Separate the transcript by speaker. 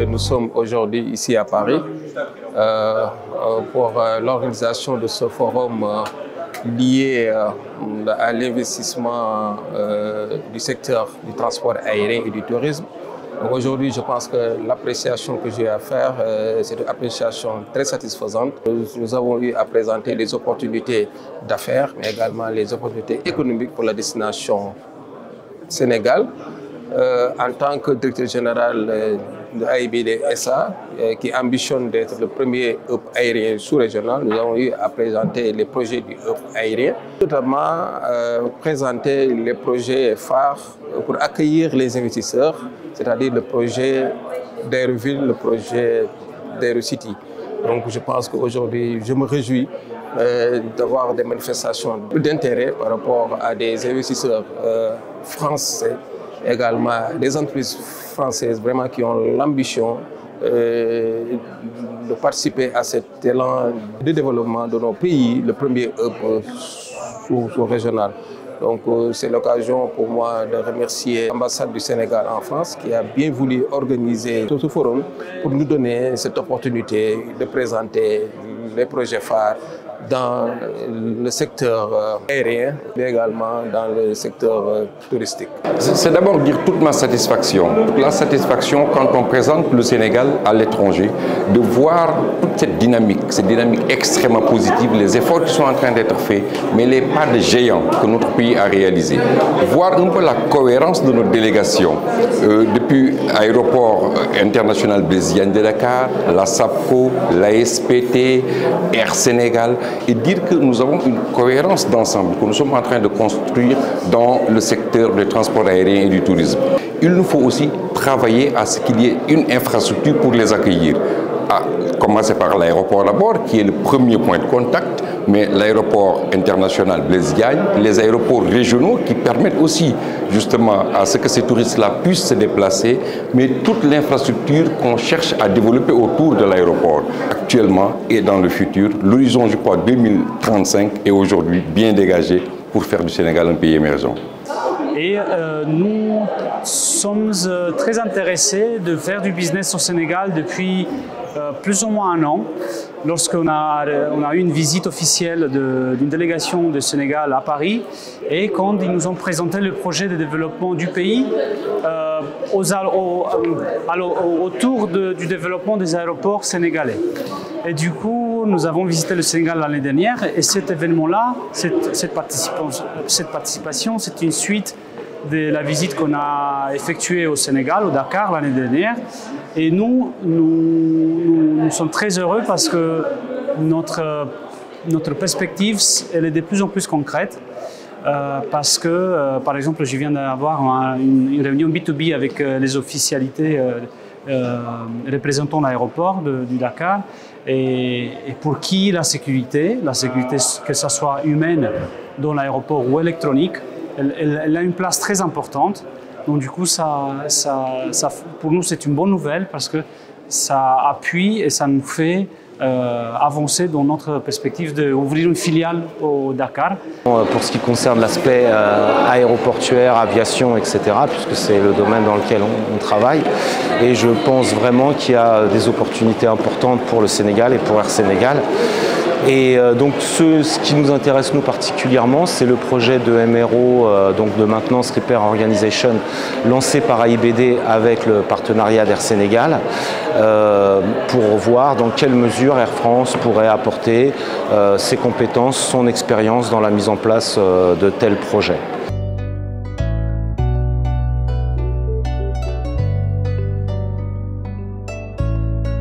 Speaker 1: Nous sommes aujourd'hui ici à Paris pour l'organisation de ce forum lié à l'investissement du secteur du transport aérien et du tourisme. Aujourd'hui, je pense que l'appréciation que j'ai à faire, c'est une appréciation très satisfaisante. Nous avons eu à présenter les opportunités d'affaires, mais également les opportunités économiques pour la destination Sénégal. En tant que directeur général de AIBD SA, qui ambitionne d'être le premier hub aérien sous-régional, nous avons eu à présenter les projets du hub aérien, notamment présenter les projets phares pour accueillir les investisseurs, c'est-à-dire le projet d'Aéroville, le projet d'Aérocity. Donc je pense qu'aujourd'hui, je me réjouis d'avoir des manifestations d'intérêt par rapport à des investisseurs français, également des entreprises françaises vraiment qui ont l'ambition de participer à cet élan de développement de nos pays, le premier hub sous-régional. Donc c'est l'occasion pour moi de remercier l'ambassade du Sénégal en France qui a bien voulu organiser ce forum pour nous donner cette opportunité de présenter les projets phares dans le secteur aérien, mais également dans le secteur touristique.
Speaker 2: C'est d'abord dire toute ma satisfaction, la satisfaction quand on présente le Sénégal à l'étranger, de voir toute cette dynamique extrêmement positive, les efforts qui sont en train d'être faits, mais les pas de géants que notre pays a réalisés. Voir un peu la cohérence de notre délégation, depuis l'aéroport international Blaise Diagne de Dakar, la SAPCO, la SPT, Air Sénégal, et dire que nous avons une cohérence d'ensemble que nous sommes en train de construire dans le secteur du transport aérien et du tourisme. Il nous faut aussi travailler à ce qu'il y ait une infrastructure pour les accueillir. À commencer par l'aéroport d'abord, qui est le premier point de contact, mais l'aéroport international Blaise Diagne, les aéroports régionaux qui permettent aussi justement à ce que ces touristes-là puissent se déplacer, mais toute l'infrastructure qu'on cherche à développer autour de l'aéroport. Actuellement et dans le futur, l'horizon, je crois, 2035 est aujourd'hui bien dégagé pour faire du Sénégal un pays émergent.
Speaker 3: Et nous sommes très intéressés de faire du business au Sénégal depuis plus ou moins un an, lorsqu'on a eu une visite officielle d'une délégation du Sénégal à Paris et quand ils nous ont présenté le projet de développement du pays autour du développement des aéroports sénégalais. Et du coup, nous avons visité le Sénégal l'année dernière et cet événement-là, cette participation, c'est une suite de la visite qu'on a effectuée au Sénégal, au Dakar, l'année dernière. Et nous sommes très heureux parce que notre perspective, elle est de plus en plus concrète. Parce que, par exemple, je viens d'avoir une réunion B2B avec les officialités représentant l'aéroport du Dakar. Et pour qui la sécurité, que ce soit humaine dans l'aéroport ou électronique, elle a une place très importante. Donc du coup, pour nous, c'est une bonne nouvelle parce que ça appuie et ça nous fait avancer dans notre perspective d'ouvrir une filiale au Dakar.
Speaker 4: Pour ce qui concerne l'aspect aéroportuaire, aviation, etc., puisque c'est le domaine dans lequel on travaille, et je pense vraiment qu'il y a des opportunités importantes pour le Sénégal et pour Air Sénégal. Et donc ce qui nous intéresse nous particulièrement, c'est le projet de MRO, donc de Maintenance Repair Organization, lancé par AIBD avec le partenariat d'Air Sénégal, pour voir dans quelle mesure Air France pourrait apporter ses compétences, son expérience dans la mise en place de tels projets.